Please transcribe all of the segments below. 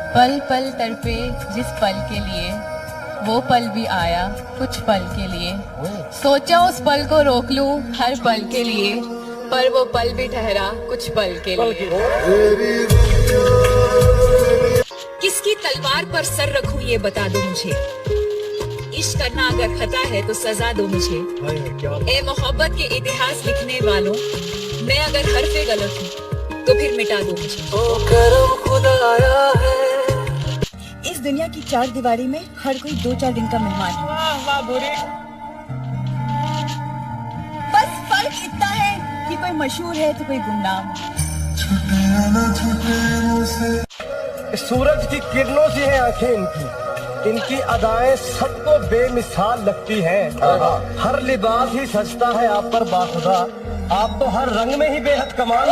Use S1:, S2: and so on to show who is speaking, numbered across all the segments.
S1: पल पल तड़पे जिस पल के लिए, वो पल भी आया कुछ पल के लिए। सोचा उस पल को रोक लूं हर पल के लिए, पर वो पल भी ठहरा कुछ पल के लिए।
S2: किसकी तलवार पर सर रखूं ये बता दो मुझे, इश्क करना अगर खता है तो सजा दो मुझे। ए मोहब्बत के इतिहास लिखने वालों, मैं अगर हरफे गलत हूँ तो फिर मिटा दो मुझे।
S3: करम खुदा आया है।
S4: इस दुनिया की चार दीवारी में हर कोई 2-4 दिन का मेहमान है। बस फर्क इतना है कि कोई मशहूर है तो कोई गुमनाम।
S3: सूरज की किरणों से है आंखें इनकी अदाएं सबको बेमिसाल लगती हैं। हर लिबास ही सजता है आप पर बाखुदा, आप तो हर रंग में ही बेहद कमाल।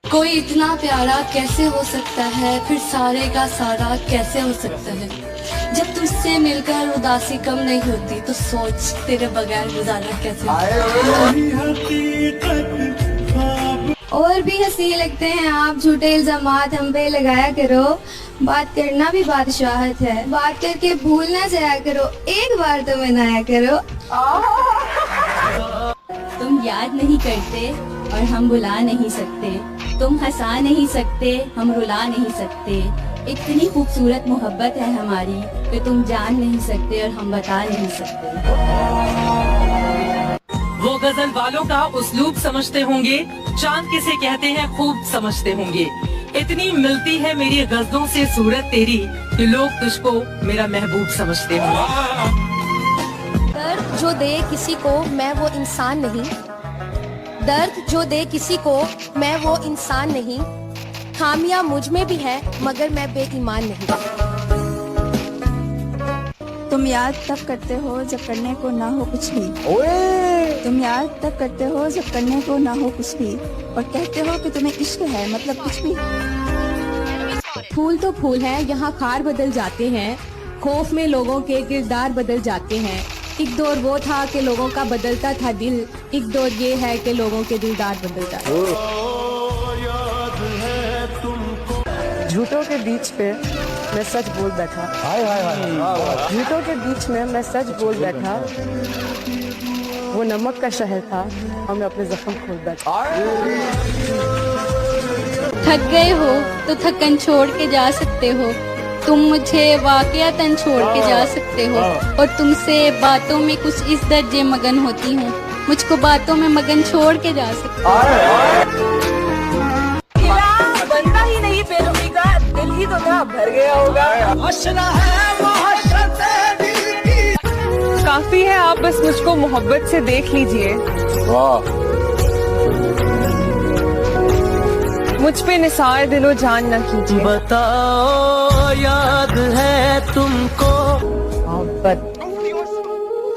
S5: कोई इतना प्यारा कैसे हो सकता है, फिर सारे का सारा कैसे हो सकता है। जब तुझसे मिलकर उदासी कम नहीं होती तो सोच तेरे बगैर गुजारा कैसे
S6: और भी हंसी लगते हैं आप, झूठे इल्जामात हम पे लगाया करो। बात करना भी बादशाहत है, बात करके भूल ना जाया करो, एक बार तो मनाया करो।
S5: तुम याद नहीं करते और हम बुला नहीं सकते, तुम हंसा नहीं सकते हम रुला नहीं सकते। इतनी खूबसूरत मोहब्बत है हमारी कि तुम जान नहीं सकते और हम बता नहीं सकते।
S7: वो गजल वालों का उस्लूब समझते होंगे, चांद किसे कहते हैं खूब समझते होंगे। इतनी मिलती है मेरी गजलों से सूरत तेरी कि लोग तुझको मेरा महबूब समझते होंगे।
S8: दर्द जो दे किसी को मैं वो इंसान नहीं, दर्द जो दे किसी को मैं वो इंसान नहीं। खामियां मुझ में भी है मगर मैं बेईमान नहीं।
S6: तुम याद तब करते हो जब करने को ना हो कुछ भी। तुम याद तब करते हो जब करने को ना हो कुछ भी, और कहते हो कि तुम्हें इश्क है मतलब कुछ भी।
S1: फूल तो फूल है, यहाँ खार बदल जाते हैं, खौफ में लोगों के किरदार बदल जाते हैं। एक दौर वो था कि लोगों का बदलता था दिल, एक दौर ये है कि लोगों के दिलदार बदल जाते हैं।
S4: झूठों के बीच पे मैं सच बोल बैठा, झूठों के बीच में मैं सच बोल बैठा। वो नमक का शहर था और मैं अपने जख्म खोल बैठा।
S6: थक गए हो तो थकन छोड़ के जा सकते हो, तुम मुझे वाकयातन छोड़ के जा सकते हो। और तुमसे बातों में कुछ इस दर्जे मगन होती हूँ, मुझको बातों में मगन छोड़ के जा सकते हो।
S4: बनता ही नहीं बेरुखी का, दिल ही तो था भर गया होगा।
S1: काफी है, आप बस मुझको मोहब्बत से देख लीजिए। मुझ पे निसार दिलो जान न कीजिए।
S3: बताओ याद है तुमको।
S4: मोहब्बत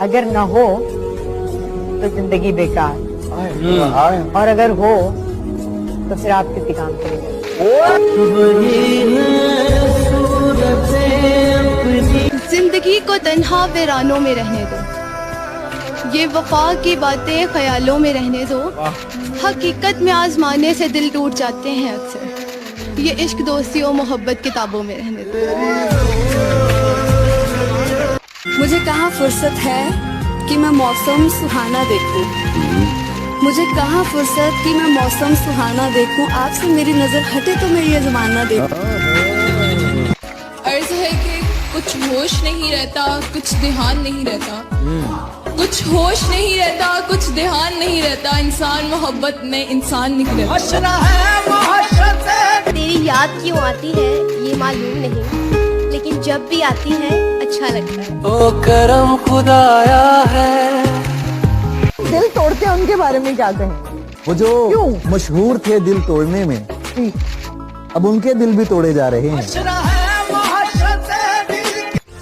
S4: अगर न हो तो जिंदगी बेकार, और अगर हो तो फिर आप किसी काम करेंगे।
S6: जिंदगी को तन्हा वीरानों में रहने दो, ये वफा की बातें ख्यालों में रहने दो। हकीकत में आजमाने से दिल टूट जाते हैं अक्सर, ये इश्क दोस्ती और मोहब्बत किताबों में रहने दो। मुझे कहाँ फुर्सत है कि मैं मौसम सुहाना देखूं, मुझे कहाँ फुर्सत कि मैं मौसम सुहाना देखूं। आपसे मेरी नजर हटे तो मैं ये जमाना देखूं।
S1: अर्ज है कि कुछ होश नहीं रहता, कुछ ध्यान नहीं रहता, कुछ होश नहीं रहता, कुछ ध्यान नहीं रहता। इंसान मोहब्बत में इंसान नहीं रहता।
S8: तेरी याद क्यों आती है ये मालूम नहीं, लेकिन जब भी आती है अच्छा लगता है।
S3: ओ करम खुदा आया है।
S4: दिल तोड़ते हैं उनके बारे में क्या कहें?
S9: वो जो मशहूर थे दिल तोड़ने में, अब उनके दिल भी तोड़े जा रहे हैं।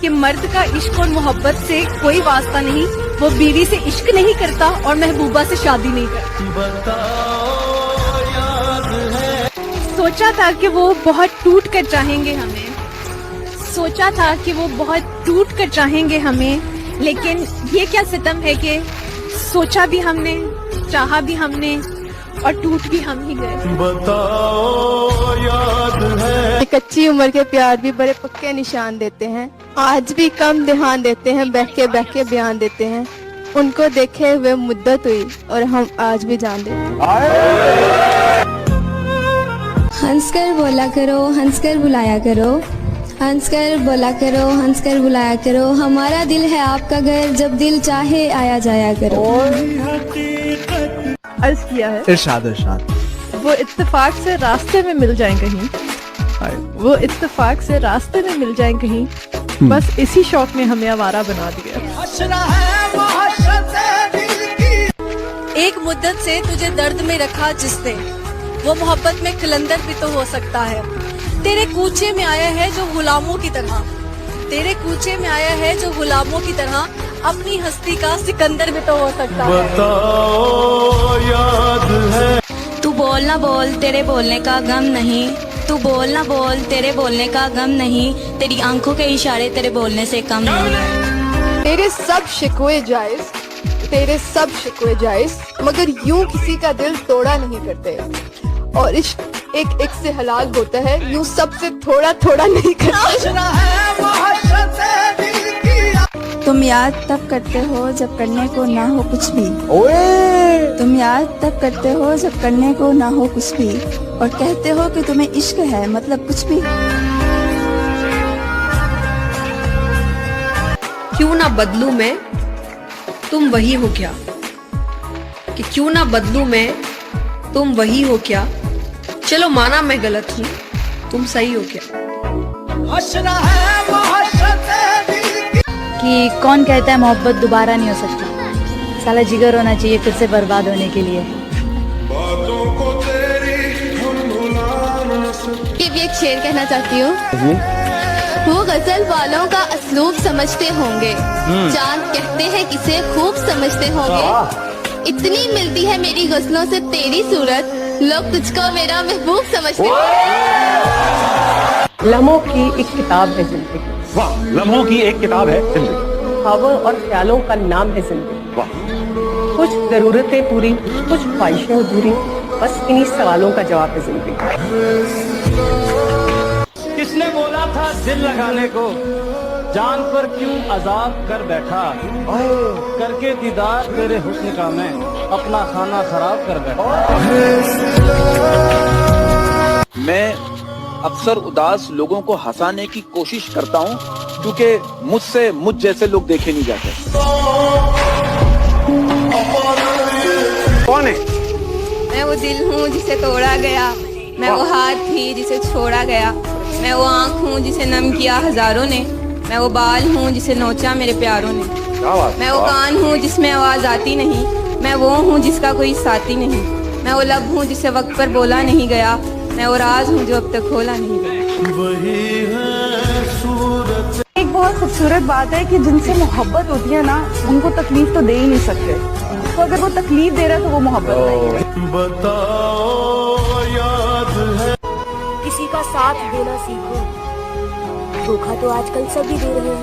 S1: कि मर्द का इश्क और मोहब्बत से कोई वास्ता नहीं, वो बीवी से इश्क नहीं करता और महबूबा से शादी नहीं करता। सोचा था कि वो बहुत टूट कर चाहेंगे हमें, सोचा था कि वो बहुत टूट कर चाहेंगे हमें, लेकिन ये क्या सितम है कि सोचा भी हमने, चाहा भी हमने,
S6: और टूट भी हम ही गए।
S3: बताओ याद है
S6: कच्ची उम्र के प्यार भी बड़े पक्के निशान देते हैं, आज भी कम ध्यान देते हैं, बह के बयान देते हैं। उनको देखे हुए मुद्दत हुई और हम आज भी जान देते हैं।
S5: हंसकर बोला करो, हंसकर बुलाया करो, हंसकर बोला करो, हंसकर बुलाया करो। हमारा दिल है आपका घर, जब दिल चाहे आया जाया करो।
S4: अर्ज किया है
S9: इरशाद इरशाद।
S4: वो इत्तेफाक से रास्ते में मिल जाएं कहीं, वो इत्तेफाक से रास्ते में मिल जाएं कहीं, बस इसी शौक ने हमें आवारा बना दिया।
S8: एक मुद्दत से तुझे दर्द में रखा जिसने, वो मोहब्बत में कलंदर भी तो हो सकता है। तेरे कूचे में आया है जो गुलामों की तरह, तेरे कूचे में आया है जो गुलामों की तरह, अपनी हस्ती का सिकंदर भी तो हो सकता है।
S3: बताओ याद है
S5: तू बोल ना बोल, तेरे बोलने का गम नहीं, तू बोल ना बोल, तेरे बोलने का गम नहीं, तेरी आंखों के इशारे तेरे बोलने से कम नहीं।
S6: तेरे सब शिकवे जायज, तेरे सब शिकवे जायज, मगर यूं किसी का दिल तोड़ा नहीं करते। और इश्क एक एक से हलाल होता है, यूं सबसे थोड़ा थोड़ा नहीं करते।
S5: तुम याद तब करते हो जब करने को ना हो कुछ भी, तुम याद तब करते हो जब करने को ना हो कुछ भी, और कहते हो कि तुम्हें इश्क है, मतलब कुछ भी।
S10: क्यों ना बदलूं मैं, तुम वही हो क्या, कि क्यों ना बदलूं मैं, तुम वही हो क्या। चलो माना मैं गलत हूँ, तुम सही हो क्या।
S5: कि कौन कहता है मोहब्बत दोबारा नहीं हो सकती, साला जिगर होना चाहिए फिर से बर्बाद होने के लिए।
S6: ये भी एक शेर कहना चाहती हूँ। वो गजल वालों का असलूब समझते होंगे, चांद कहते हैं किसे खूब समझते होंगे। इतनी मिलती है मेरी गजलों से तेरी सूरत, लोग तुझको मेरा महबूब समझते हैं।
S4: लम्हों की एक किताब है जिंदगी,
S11: वाह, लम्हों की एक किताब है जिंदगी,
S4: ख्वाबों और ख्यालों का नाम है जिंदगी।
S11: वाह,
S4: कुछ जरूरतें पूरी, कुछ ख्वाहिशें अधूरी, बस इन्हीं सवालों का जवाब है जिंदगी।
S3: किसने बोला था दिल लगाने को, जान पर क्यों अजाब कर बैठा। करके दीदार तेरे हुस्न का मैं अपना खाना खराब कर बैठा।
S11: मैं अक्सर उदास लोगों को हंसाने की कोशिश करता हूँ, क्योंकि मुझसे मुझ जैसे लोग देखे नहीं जाते। कौन है?
S1: मैं वो दिल हूँ जिसे तोड़ा गया, मैं वो हाथ थी जिसे छोड़ा गया, मैं वो आँख हूँ जिसे नम किया हजारों ने, मैं वो बाल हूँ जिसे नोचा मेरे प्यारों ने, मैं वो कान हूँ जिसमें आवाज आती नहीं, मैं वो हूँ जिसका कोई साथी नहीं, मैं वो लब हूँ जिसे वक्त पर बोला नहीं गया, मैं वो राज हूँ जो अब तक खोला नहीं गया।
S4: एक बहुत खूबसूरत बात है कि जिनसे मोहब्बत होती है ना, उनको तकलीफ तो दे ही नहीं सकते, तो अगर वो तकलीफ दे रहा है तो वो मोहब्बत नहीं है।
S3: बताओ याद है
S8: किसी का साथ देना सीखो, धोखा तो आजकल सभी दे रहे हैं।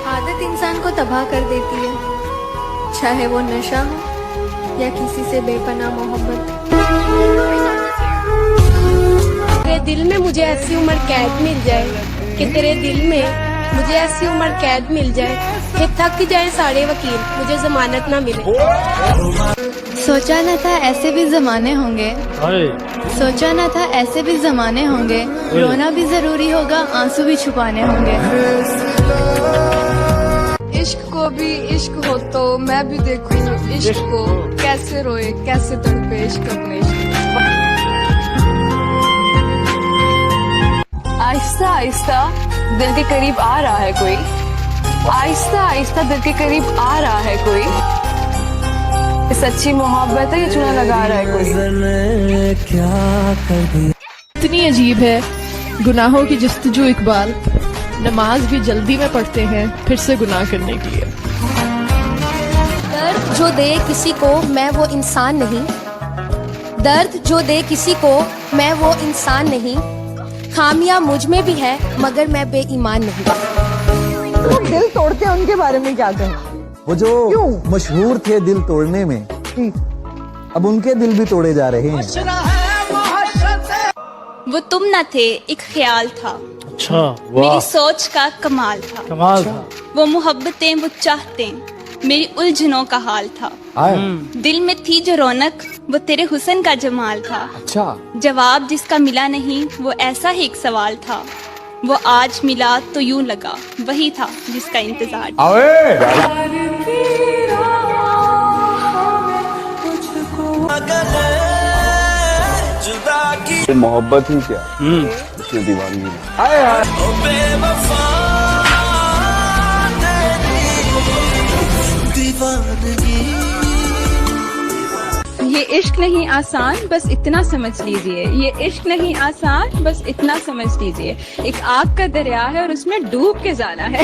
S6: आदत इंसान को तबाह कर देती है, चाहे वो नशा हो या किसी से बेपनाह मोहब्बत। तेरे दिल में मुझे ऐसी उम्र कैद मिल जाए, कि तेरे दिल में मुझे ऐसी उम्र कैद मिल जाए कि थक जाए सारे वकील, मुझे जमानत ना मिले। सोचा न था ऐसे भी जमाने होंगे, सोचा न था ऐसे भी जमाने होंगे, रोना भी जरूरी होगा, आंसू भी छुपाने होंगे। इश्क को भी इश्क हो तो मैं भी देखूं इश्क को, कैसे रोए कैसे तड़पे इश्क अपने इश्क।
S12: आहिस्ता आहिस्ता दिल के करीब आ रहा है कोई, आहिस्ता आहिस्ता दिल के करीब आ रहा है कोई, सच्ची मोहब्बत है ये चुना लगा रहा है कोई।
S3: क्या कर दिया।
S4: इतनी अजीब है गुनाहों की जस्तजू इकबाल, नमाज भी जल्दी में पढ़ते हैं फिर से गुनाह करने के लिए।
S8: दर्द जो दे किसी को मैं वो इंसान नहीं, दर्द जो दे किसी को मैं वो इंसान नहीं, खामियां मुझ में भी है मगर मैं बेईमान नहीं।
S4: तो दिल तोड़ते हैं उनके बारे में क्या कहें?
S9: वो जो मशहूर थे दिल तोड़ने में, अब उनके दिल भी तोड़े जा रहे हैं।
S5: वो तुम न थे, एक ख्याल था।
S13: अच्छा,
S5: मेरी सोच का कमाल था।
S13: कमाल था।
S5: वो मोहब्बतें, वो चाहते, मेरी उलझनों का हाल था। दिल में थी जो रौनक, वो तेरे हुस्न का जमाल था।
S13: अच्छा,
S5: जवाब जिसका मिला नहीं, वो ऐसा ही एक सवाल था। वो आज मिला तो यूं लगा, वही था जिसका इंतजार था।
S11: मोहब्बत ही क्या, इसमें दीवानगी
S14: ये इश्क नहीं आसान, बस इतना समझ लीजिए। ये इश्क नहीं आसान, बस इतना समझ लीजिए। एक आग का दरिया है और उसमें डूब के जाना है।